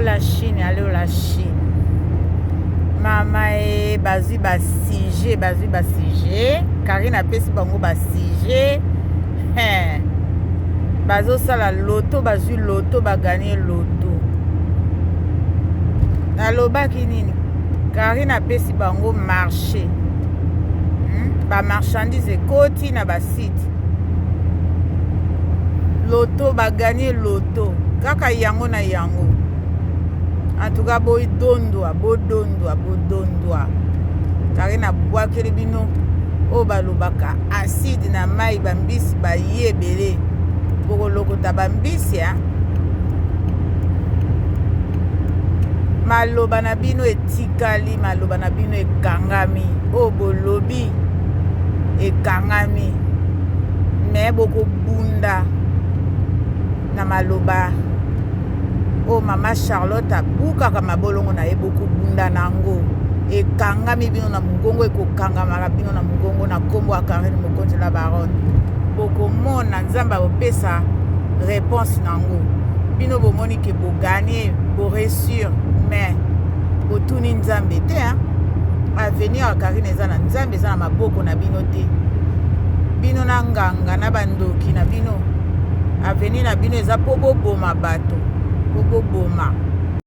la Chine, allô la Chine. Mama e bazui ba CG, Karine apesi bango ba CG. Bazo sala loto, bazui loto, baganye loto. Alobaki nini? Karine apesi bango marché. Ba marchandise ekoti na ba site. Loto baganye loto. Kaka yango na yango. En tout cas, bodondwa. Karine abwakeli bino o balobaka acide na mai bambisi ba yebele. Boko lokota bambisi ya. Maloba na bino etikali, maloba na bino ekangami. O bolobi ekangami. Me boko bunda na maloba. O mama Charlotte abukaka mabolongo na ye boko bunda nango. Ekangami bino na mugongo, ekokangama bino na mugongo na kombo ya Karine Mokonzi la Baronne. Boko mona nzamba opesa réponse nango. Bino bomoni ke bo gagner, bo réussir, mais botuni nzambe te hein. Avenir ya Karine eza na nzambe, eza na maboko na bino te. Bino na nganga na bandoki na bino. Avenir na bino eza po boboma bato. Boboma.